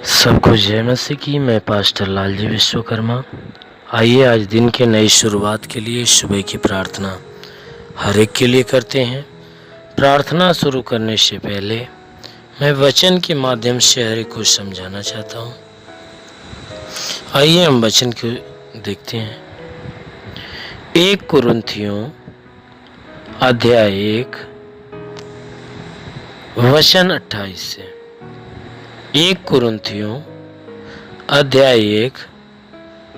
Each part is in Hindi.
सबको जय मसीह की। मैं पास्टर लालजी विश्वकर्मा। आइए आज दिन के नई शुरुआत के लिए सुबह की प्रार्थना हर एक के लिए करते हैं। प्रार्थना शुरू करने से पहले मैं वचन के माध्यम से हर एक को समझाना चाहता हूँ। आइए हम वचन को देखते हैं। 1 कुरिन्थियों अध्याय 1 वचन 28 से। 1 कुरिन्थियों अध्याय 1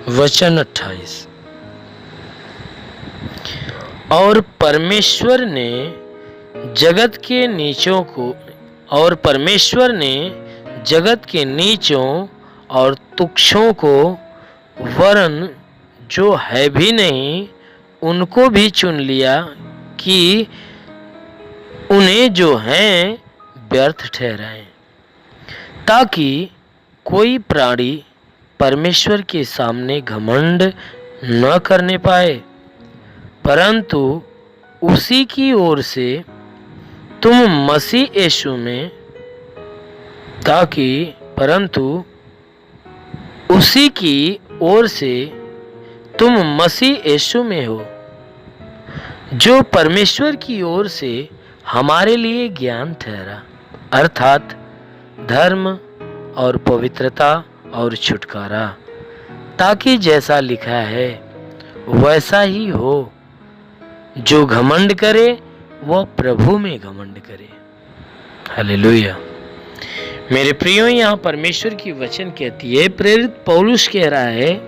वचन 28। और परमेश्वर ने जगत के नीचों और तुच्छों को वरन जो है भी नहीं उनको भी चुन लिया कि उन्हें जो हैं व्यर्थ ठहराएं, ताकि कोई प्राणी परमेश्वर के सामने घमंड न करने पाए, परंतु उसी की ओर से तुम मसीह यीशु में हो, जो परमेश्वर की ओर से हमारे लिए ज्ञान ठहरा, अर्थात धर्म और पवित्रता और छुटकारा, ताकि जैसा लिखा है वैसा ही हो। जो घमंड करे वह प्रभु में घमंड करे। हालेलुया। मेरे प्रियो, यहाँ परमेश्वर की वचन कहती है, प्रेरित पौलुस कह रहा है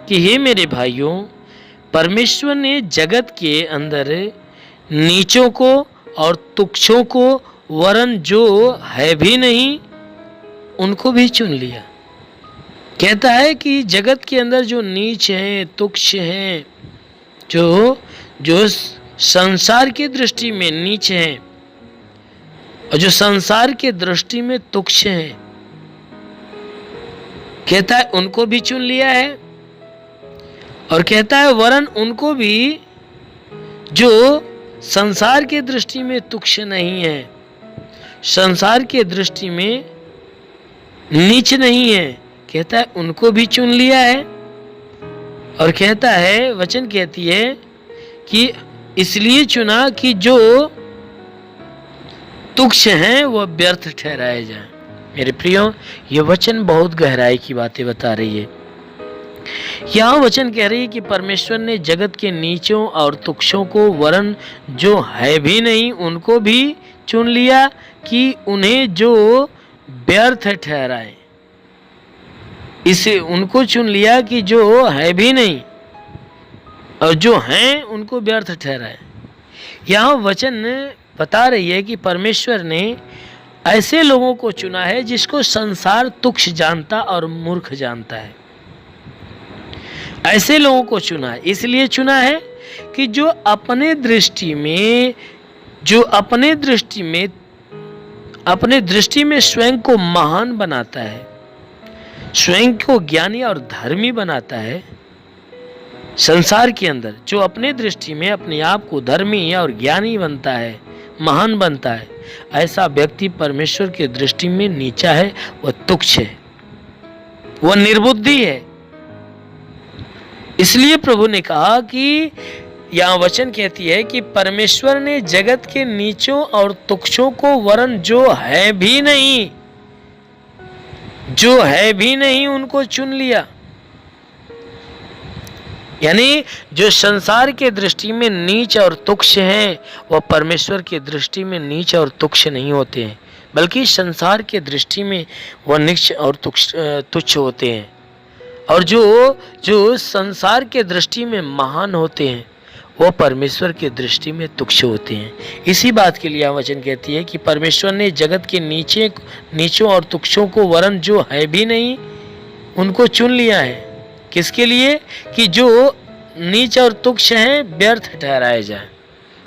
कि हे मेरे भाइयों, परमेश्वर ने जगत के अंदर नीचों को और तुच्छों को वरन जो है भी नहीं उनको भी चुन लिया। कहता है कि जगत के अंदर जो नीच हैं, तुच्छ हैं, जो संसार की दृष्टि में नीच हैं और जो संसार की दृष्टि में तुच्छ हैं, कहता है उनको भी चुन लिया है। और कहता है वरन उनको भी जो संसार के दृष्टि में तुच्छ नहीं है, संसार के दृष्टि में नीच नहीं है, कहता है उनको भी चुन लिया है। और कहता है, वचन कहती है कि इसलिए चुना कि जो तुच्छ हैं वह व्यर्थ ठहराए जाएं। मेरे प्रियो, ये वचन बहुत गहराई की बातें बता रही है। यहाँ वचन कह रही है कि परमेश्वर ने जगत के नीचों और तुच्छों को वरन जो है भी नहीं उनको भी चुन लिया कि उन्हें जो व्यर्थ ठहराए। इसे उनको चुन लिया कि जो है भी नहीं और जो हैं उनको व्यर्थ ठहराए। यहाँ वचन बता रही है कि परमेश्वर ने ऐसे लोगों को चुना है जिसको संसार तुच्छ जानता और मूर्ख जानता है। ऐसे लोगों को चुना है, इसलिए चुना है कि जो अपने दृष्टि में स्वयं को महान बनाता है, स्वयं को ज्ञानी और धर्मी बनाता है। संसार के अंदर जो अपने दृष्टि में अपने आप को धर्मी और ज्ञानी बनता है, महान बनता है, ऐसा व्यक्ति परमेश्वर की दृष्टि में नीचा है, वह तुच्छ है, वह निर्बुद्धि है। इसलिए प्रभु ने कहा कि यहाँ वचन कहती है कि परमेश्वर ने जगत के नीचों और तुच्छों को वरन जो है भी नहीं उनको चुन लिया। यानी जो संसार के दृष्टि में नीच और तुच्छ हैं वह परमेश्वर की दृष्टि में नीच और तुच्छ नहीं होते हैं, बल्कि संसार के दृष्टि में वह नीच और तुच्छ होते हैं। और जो संसार के दृष्टि में महान होते हैं वो परमेश्वर की दृष्टि में तुच्छ होते हैं। इसी बात के लिए वचन कहती है कि परमेश्वर ने जगत के नीचों और तुच्छों को वरन जो है भी नहीं उनको चुन लिया है। किसके लिए? कि जो नीच और तुच्छ हैं व्यर्थ ठहराए जाए।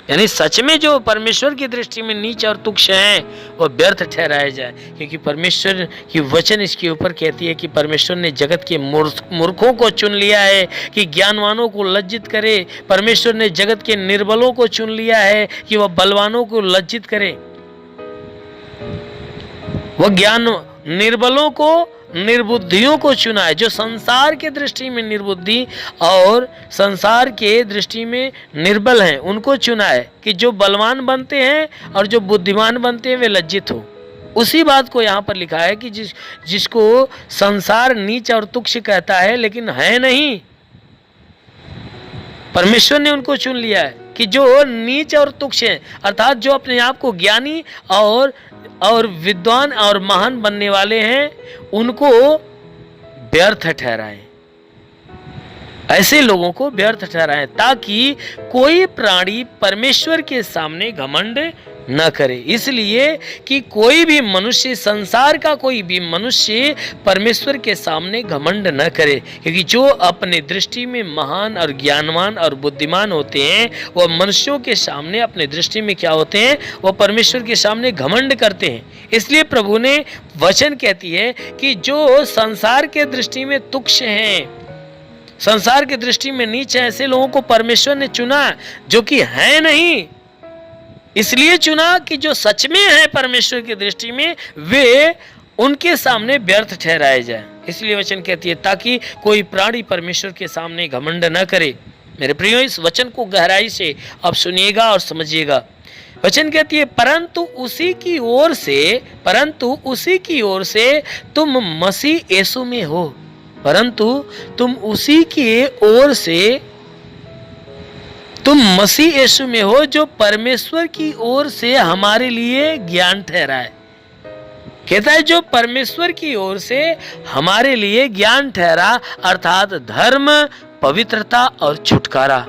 यानी सच में जो परमेश्वर की दृष्टि में नीच और तुच्छ हैं वो व्यर्थ ठहराए जाए, क्योंकि परमेश्वर की वचन इसके ऊपर कहती है कि परमेश्वर ने जगत के मूर्खों को चुन लिया है कि ज्ञानवानों को लज्जित करे। परमेश्वर ने जगत के निर्बलों को चुन लिया है कि वह बलवानों को लज्जित करे। वह ज्ञान निर्बलों को निर्बुद्धियों को चुना है, जो संसार के दृष्टि में निर्बुद्धि और संसार के दृष्टि में निर्बल हैं, उनको चुना है कि जो बलवान बनते हैं और जो बुद्धिमान बनते हैं वे लज्जित हो। उसी बात को यहाँ पर लिखा है कि जिसको संसार नीच और तुच्छ कहता है लेकिन है नहीं, परमेश्वर ने उनको चुन लिया है कि जो नीच और तुच्छ हैं, अर्थात जो अपने आप को ज्ञानी और विद्वान और महान बनने वाले हैं, उनको व्यर्थ ठहराएं। ऐसे लोगों को व्यर्थ ठहराएं ताकि कोई प्राणी परमेश्वर के सामने घमंड न करे। इसलिए कि कोई भी मनुष्य, संसार का कोई भी मनुष्य परमेश्वर के सामने घमंड न करे, क्योंकि जो अपने दृष्टि में महान और ज्ञानवान और बुद्धिमान होते हैं वह मनुष्यों के सामने अपने दृष्टि में क्या होते हैं, वह परमेश्वर के सामने घमंड करते हैं। इसलिए प्रभु ने वचन कहती है कि जो संसार के दृष्टि में तुच्छ हैं, संसार की दृष्टि में नीच है, ऐसे लोगों को परमेश्वर ने चुना जो कि है नहीं। इसलिए चुना कि जो सच में है परमेश्वर की दृष्टि में, वे उनके सामने व्यर्थ ठहराए जाए। इसलिए वचन कहती है ताकि कोई प्राणी परमेश्वर के सामने घमंड न करे। मेरे प्रियो, इस वचन को गहराई से आप सुनिएगा और समझिएगा। वचन कहती है परंतु उसी की ओर से तुम मसीह यीशु में हो। परंतु तुम उसी की ओर से तुम मसीह यीशु में हो, जो परमेश्वर की ओर से हमारे लिए ज्ञान ठहरा है। कहता है जो परमेश्वर की ओर से हमारे लिए ज्ञान ठहरा, अर्थात धर्म, पवित्रता और छुटकारा,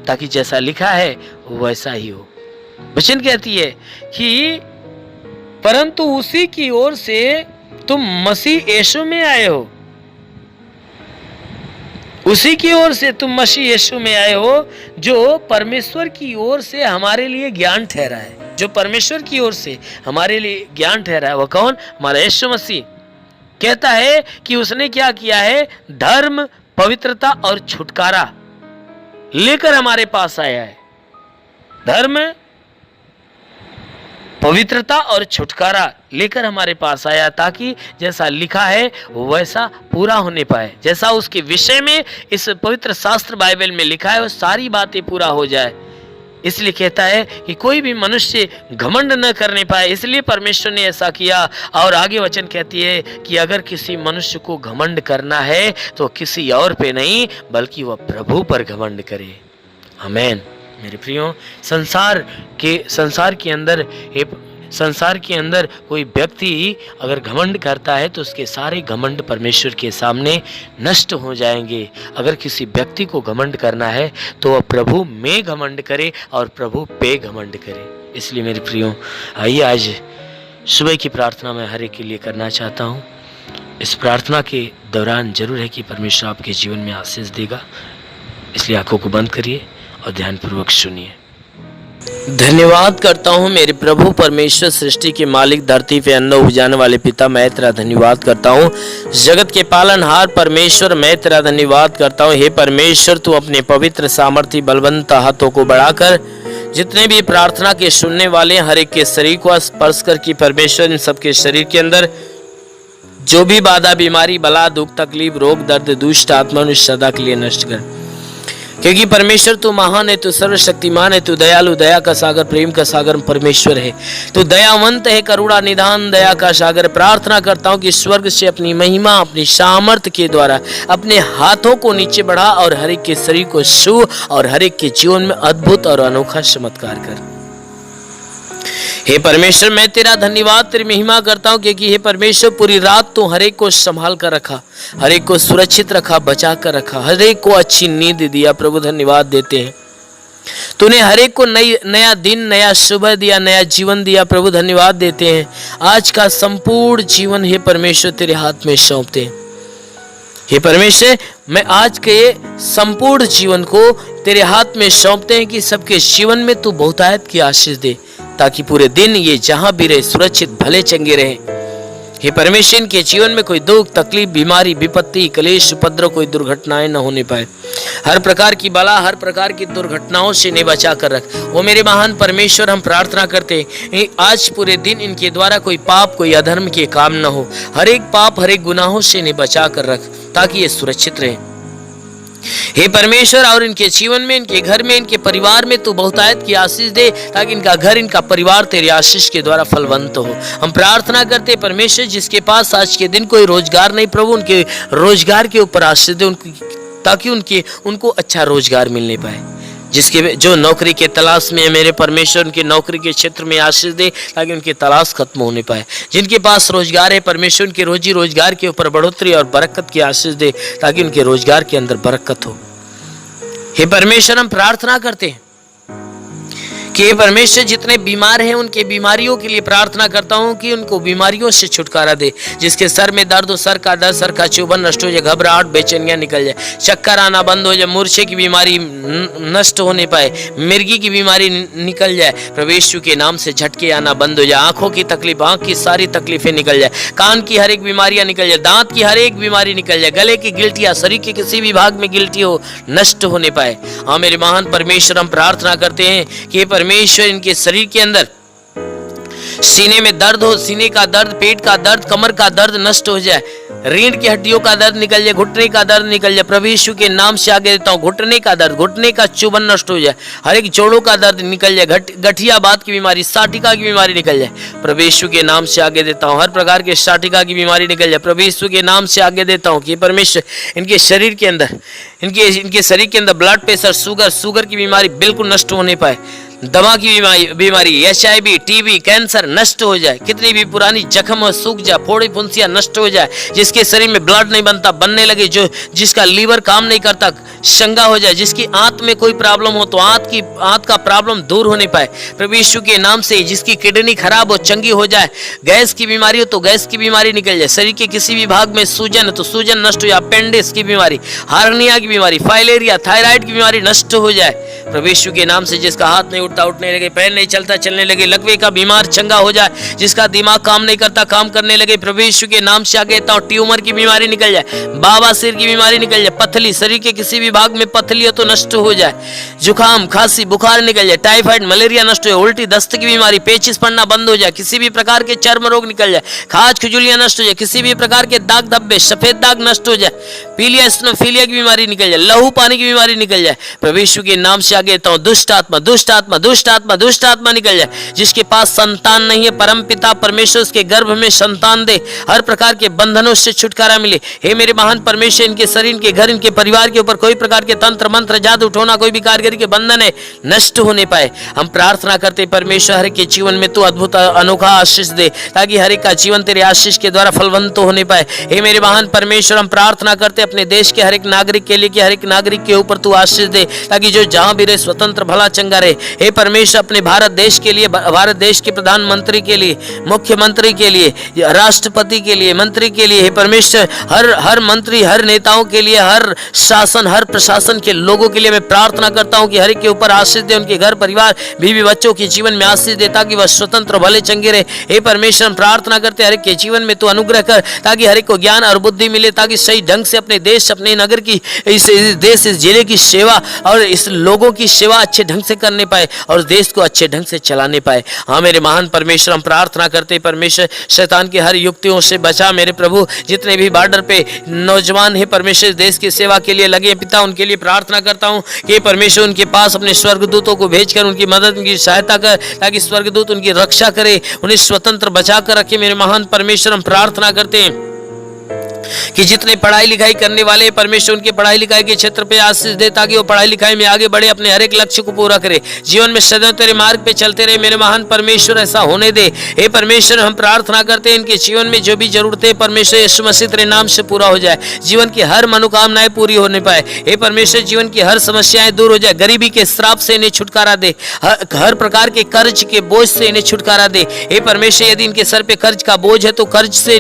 ताकि जैसा लिखा है वैसा ही हो। वचन कहती है कि परंतु उसी की ओर से तुम मसीह यीशु में आए हो, उसी की ओर से तुम मसीह यीशु में आए हो, जो परमेश्वर की ओर से हमारे लिए ज्ञान ठहरा है। जो परमेश्वर की ओर से हमारे लिए ज्ञान ठहरा है वह कौन? हमारा यीशु मसीह। कहता है कि उसने क्या किया है? धर्म, पवित्रता और छुटकारा लेकर हमारे पास आया है। धर्म, पवित्रता और छुटकारा लेकर हमारे पास आया, ताकि जैसा लिखा है वैसा पूरा होने पाए। जैसा उसके विषय में इस पवित्र शास्त्र बाइबल में लिखा है वो सारी बातें पूरा हो जाए। इसलिए कहता है कि कोई भी मनुष्य घमंड न करने पाए, इसलिए परमेश्वर ने ऐसा किया। और आगे वचन कहती है कि अगर किसी मनुष्य को घमंड करना है तो किसी और पे नहीं बल्कि वह प्रभु पर घमंड करे। आमीन। मेरे प्रियो, संसार के अंदर कोई व्यक्ति अगर घमंड करता है तो उसके सारे घमंड परमेश्वर के सामने नष्ट हो जाएंगे। अगर किसी व्यक्ति को घमंड करना है तो वह प्रभु में घमंड करे और प्रभु पे घमंड करे। इसलिए मेरे प्रियो, आइए आज सुबह की प्रार्थना मैं हर एक के लिए करना चाहता हूँ। इस प्रार्थना के दौरान जरूर है कि परमेश्वर आपके जीवन में आशीष देगा। इसलिए आंखों को बंद करिए और ध्यानपूर्वक सुनिए। धन्यवाद करता हूँ मेरे प्रभु परमेश्वर, सृष्टि के मालिक, धरती पे अन्न उपजाने वाले पिता, मैं तेरा धन्यवाद करता हूँ। जगत के पालनहार परमेश्वर, मैं तेरा धन्यवाद करता हूँ। हे परमेश्वर, तू अपने पवित्र सामर्थ्य बलवंत हाथों को बढ़ाकर जितने भी प्रार्थना के सुनने वाले हर एक के शरीर को स्पर्श कर कि परमेश्वर इन सबके शरीर के अंदर जो भी बाधा, बीमारी, बला, दुख, तकलीफ, रोग, दर्द, दुष्ट आत्मा सदा के लिए नष्ट कर। क्योंकि परमेश्वर तू महान है, तू सर्वशक्तिमान है, तू दयालु, दया का सागर, प्रेम का सागर परमेश्वर है। तू दयावंत है, करुणा निधान, दया का सागर। प्रार्थना करता हूँ कि स्वर्ग से अपनी महिमा, अपनी सामर्थ्य के द्वारा अपने हाथों को नीचे बढ़ा और हर एक के शरीर को छू और हर एक के जीवन में अद्भुत और अनोखा चमत्कार कर। हे परमेश्वर, मैं तेरा धन्यवाद, तेरी महिमा करता हूँ, क्योंकि हे परमेश्वर पूरी रात तो हर एक को संभाल कर रखा, हर एक को सुरक्षित रखा, बचा कर रखा, हर एक को अच्छी नींद दिया। प्रभु धन्यवाद देते हैं, तूने हर एक को नया दिन, नया सुबह दिया, नया जीवन दिया। प्रभु धन्यवाद देते हैं। आज का संपूर्ण जीवन हे परमेश्वर तेरे हाथ में सौंपते हैं। हे परमेश्वर, मैं आज के संपूर्ण जीवन को तेरे हाथ में सौंपते हैं कि सबके जीवन में तू बहुतायत की आशीष दे, ताकि पूरे दिन ये जहां भी रहे सुरक्षित भले चंगे रहे। हे परमेश्वर, इनके जीवन में कोई दुख, तकलीफ, बीमारी, विपत्ति, कलेश, उपद्रव, कोई दुर्घटनाएं न होने पाए। हर प्रकार की बला, हर प्रकार की दुर्घटनाओं से इन्हें बचा कर रख। वो मेरे महान परमेश्वर, हम प्रार्थना करते हैं आज पूरे दिन इनके द्वारा कोई पाप, कोई अधर्म के काम न हो। हर एक पाप, हर एक गुनाहों से इन्हें बचा कर रख, ताकि ये सुरक्षित रहे। हे परमेश्वर, और इनके जीवन में, इनके घर में, इनके परिवार में तू बहुतायत की आशीष दे, ताकि इनका घर, इनका परिवार तेरी आशीष के द्वारा फलवंत हो। हम प्रार्थना करते परमेश्वर, जिसके पास आज के दिन कोई रोजगार नहीं, प्रभु उनके रोजगार के ऊपर आशीष दे, ताकि उनको अच्छा रोजगार मिलने पाए। जिसके जो नौकरी के तलाश में है मेरे परमेश्वर, उनके नौकरी के क्षेत्र में आशीष दे, ताकि उनकी तलाश खत्म होने पाए। जिनके पास रोजगार है परमेश्वर, उनके रोजी रोजगार के ऊपर बढ़ोतरी और बरकत की आशीष दे, ताकि उनके रोजगार के अंदर बरकत हो। हे परमेश्वर, हम प्रार्थना करते हैं कि हे परमेश्वर, जितने बीमार हैं उनके बीमारियों के लिए प्रार्थना करता हूं कि उनको बीमारियों से छुटकारा दे। जिसके सर में दर्द हो, सर का दर्द, सर का चुभन नष्ट हो जाए, घबराहट, बेचैनियां निकल जाए, चक्कर आना बंद हो जाए, मूर्छे की बीमारी नष्ट होने पाए, मिर्गी की बीमारी निकल जाए, प्रभु यीशु के नाम से झटके आना बंद हो जाए, आंखों की तकलीफ, आंख की सारी तकलीफें निकल जाए, कान की हर एक बीमारियां निकल जाए, दांत की हर एक बीमारी निकल जाए, गले की गिल्टियां, शरीर के किसी भी भाग में गिल्टी हो, नष्ट होने पाए। हाँ मेरे महान परमेश्वर, हम प्रार्थना करते हैं कि परमेश्वर इनके शरीर के अंदर सीने में दर्द हो, सीने का दर्द, पेट का दर्द, कमर का दर्द नष्ट हो जाए, रीढ़ की हड्डियों का दर्द निकल जाए, घुटने का दर्द निकल जाए, प्रभु यीशु के नाम से आगे देता हूँ। घुटने का दर्द, घुटने का चुभन नष्ट हो जाए, हर एक जोड़ों का दर्द निकल जाए, गठिया बात की बीमारी, साटिका की बीमारी निकल जाए, प्रभु यीशु के नाम से आगे देता हूँ। हर प्रकार के साटिका की बीमारी निकल जाए, प्रभु यीशु के नाम से आगे देता हूँ कि परमेश्वर इनके शरीर के अंदर, इनके शरीर के अंदर ब्लड प्रेशर, शुगर की बीमारी बिल्कुल नष्ट होने पाए, दमा की बीमारी, HIV, TB, कैंसर नष्ट हो जाए, कितनी भी पुरानी जख्म सूख जाए, फोड़ी फुंसियां नष्ट हो जाए, जिसके शरीर में ब्लड नहीं बनता, बनने लगे, जिसका लीवर काम नहीं करता, शंगा हो जाए, जिसकी आंत में कोई प्रॉब्लम हो तो आंत का प्रॉब्लम दूर होने पाए, प्रभु यीशु के नाम से। जिसकी किडनी खराब हो, चंगी हो जाए, गैस की बीमारी हो तो गैस की बीमारी निकल जाए, शरीर के किसी भी भाग में सूजन है तो सूजन नष्ट हो जाए, अपेंडिक्स की बीमारी, हार्निया की बीमारी, फाइलेरिया, थायराइड की बीमारी नष्ट हो जाए, प्रभु यीशु के नाम से। जिसका हाथ नहीं उठता, उठने लगे, पैर नहीं चलता, चलने लगे, लकवे का बीमार चंगा हो जाए, जिसका दिमाग काम नहीं करता, काम करने लगे, प्रभु यीशु के नाम से आगे देता हूं। ट्यूमर की बीमारी निकल जाए, बवासीर की बीमारी निकल जाए, पथली, शरीर के किसी भी भाग में पथली हो तो नष्ट हो जाए, जुकाम, खांसी, बुखार निकल जाए, टाइफाइड, मलेरिया नष्ट हो, उल्टी, दस्त की बीमारी, पेचिस पड़ना बंद हो जाए, किसी भी प्रकार के चर्म रोग निकल जाए, खाज खुजलियां नष्ट हो जाए, किसी भी प्रकार के दाग धब्बे, सफेद दाग नष्ट हो जाए, पीलिया, स्नोफीलिया की बीमारी निकल जाए, लहू पानी की बीमारी निकल जाए, प्रभु यीशु के नाम से आगे देता हूं। दुष्ट आत्मा, दुष्ट आत्मा, दुष्ट आत्मा, दुष्ट आत्मा निकल जाए, जिसके पास संतान नहीं है, परम पिता परमेश्वर उसके गर्भ में संतान दे, हर प्रकार के बंधनों से छुटकारा मिले। हे मेरे महान परमेश्वर, इनके शरीर, इनके घर, इनके परिवार के ऊपर कोई प्रकार के तंत्र मंत्र, जादू टोना, कोई भी कारीगरी के बंधन है नष्ट होने पाए। हम प्रार्थना करते परमेश्वर, हर के जीवन में तू अद्भुत अनोखा आशीष दे, ताकि हर एक का जीवन तेरे आशीष के द्वारा फलवंत होने पाए। हे मेरे महान परमेश्वर, हम प्रार्थना करते अपने देश के हर एक नागरिक के लिए कि हर एक नागरिक के ऊपर तू आशीष दे, ताकि जो जहां भी रहे स्वतंत्र भला चंगा रहे। हे परमेश्वर, अपने भारत देश के लिए, भारत देश के प्रधानमंत्री के लिए, मुख्यमंत्री के लिए, राष्ट्रपति के लिए, मंत्री के लिए, हे परमेश्वर, हर मंत्री, हर नेताओं के लिए, हर शासन, हर प्रशासन के लोगों के लिए मैं प्रार्थना करता हूं कि हर एक के ऊपर आशीष दे, उनके घर परिवार, बीवी बच्चों के जीवन में आशीष दे, ताकि वह स्वतंत्र भले चंगे रहे। हे परमेश्वर, हम प्रार्थना करते हर एक के जीवन में तू अनुग्रह कर, ताकि हर एक को ज्ञान और बुद्धि मिले, ताकि सही ढंग से अपने देश, अपने नगर की, इस देश, इस जिले की सेवा और इस लोगों की सेवा अच्छे ढंग से करने पाए और देश को अच्छे ढंग से चलाने पाए। हाँ मेरे महान परमेश्वर, हम प्रार्थना करते परमेश्वर, शैतान की हर युक्तियों से बचा मेरे प्रभु। जितने भी बॉर्डर पे नौजवान है परमेश्वर, देश की सेवा के लिए लगे पिता, उनके लिए प्रार्थना करता हूँ कि परमेश्वर उनके पास अपने स्वर्गदूतों को भेजकर उनकी मदद, उनकी सहायता कर, ताकि स्वर्गदूत उनकी रक्षा करे, उन्हें स्वतंत्र बचा कर रखे। मेरे महान परमेश्वर, हम प्रार्थना करते हैं कि जितने पढ़ाई लिखाई करने वाले परमेश्वर, उनके पढ़ाई लिखाई के क्षेत्र पे आशीष दे, ताकि वो पढ़ाई लिखाई में आगे बढ़े, अपने हर एक लक्ष्य को पूरा करे, जीवन में सदैव तेरे मार्ग पे चलते रहे। मेरे महान परमेश्वर, ऐसा होने दे। हे परमेश्वर, हम प्रार्थना करते हैं इनके जीवन में जो भी जरूरतें परमेश्वर यीशु मसीह तेरे नाम से पूरा हो जाए, जीवन की हर मनोकामनाएं पूरी होने पाए। हे परमेश्वर, जीवन की हर समस्याएं दूर हो जाए, गरीबी के श्राप से इन्हें छुटकारा दे, हर प्रकार के कर्ज के बोझ से इन्हें छुटकारा दे। हे परमेश्वर, यदि इनके सर पे कर्ज का बोझ है तो कर्ज से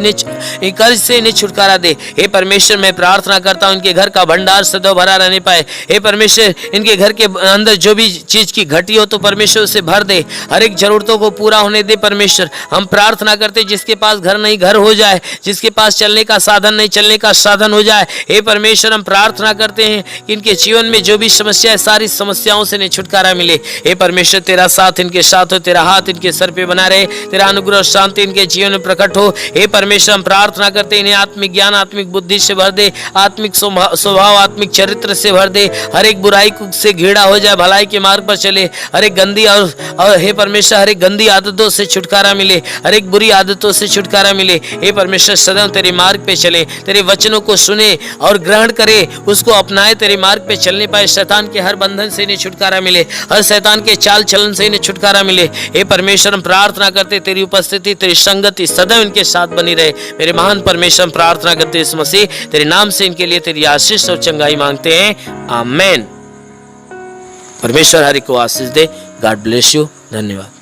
इन्हें छुटकारा दे। हे परमेश्वर, मैं प्रार्थना करता हूँ इनके घर का भंडार सदैव भरा रहने पाए। हे परमेश्वर, इनके घर के अंदर जो भी चीज की घटी हो तो परमेश्वर उसे भर दे, हर एक जरूरतों को पूरा होने दे। परमेश्वर, हम प्रार्थना करते जिसके पास घर नहीं घर हो जाए, जिसके पास चलने का साधन नहीं चलने का साधन हो जाए। हे परमेश्वर, हम प्रार्थना करते हैं कि इनके जीवन में जो भी समस्या है सारी समस्याओं से इन्हें छुटकारा मिले। हे परमेश्वर, तेरा साथ इनके साथ हो, तेरा हाथ इनके सर पे बना रहे, तेरा अनुग्रह और शांति इनके जीवन में प्रकट हो। हे परमेश्वर, हम प्रार्थना करते हैं इन्हें आत्मिक ज्ञान आत्मिक बुद्धि से भर दे, आत्मिक स्वभाव आत्मिक चरित्र से भर दे, हर एक बुराई से घृणा हो जाए, भलाई के मार्ग पर चले, हर एक गंदी और हे परमेश्वर हर एक गंदी आदतों से छुटकारा मिले, हर एक बुरी आदतों से छुटकारा मिले। हे परमेश्वर, सदैव तेरे मार्ग पे चले, तेरे वचनों को सुने और ग्रहण करे, उसको अपनाए, तेरे मार्ग पे चलने पाए। शैतान के हर बंधन से इन्हें छुटकारा मिले, हर शैतान के चाल चलन से इन्हें छुटकारा मिले। हे परमेश्वर, हम प्रार्थना करते तेरी उपस्थिति तेरी संगति सदैव इनके साथ बनी रहे। मेरे महान परमेश्वर, हम प्रार्थना करते इस मसीह तेरे नाम से इनके लिए तेरी आशीष और चंगाई मांगते हैं, आमेन। परमेश्वर हरि को आशीष दे। God bless you. धन्यवाद।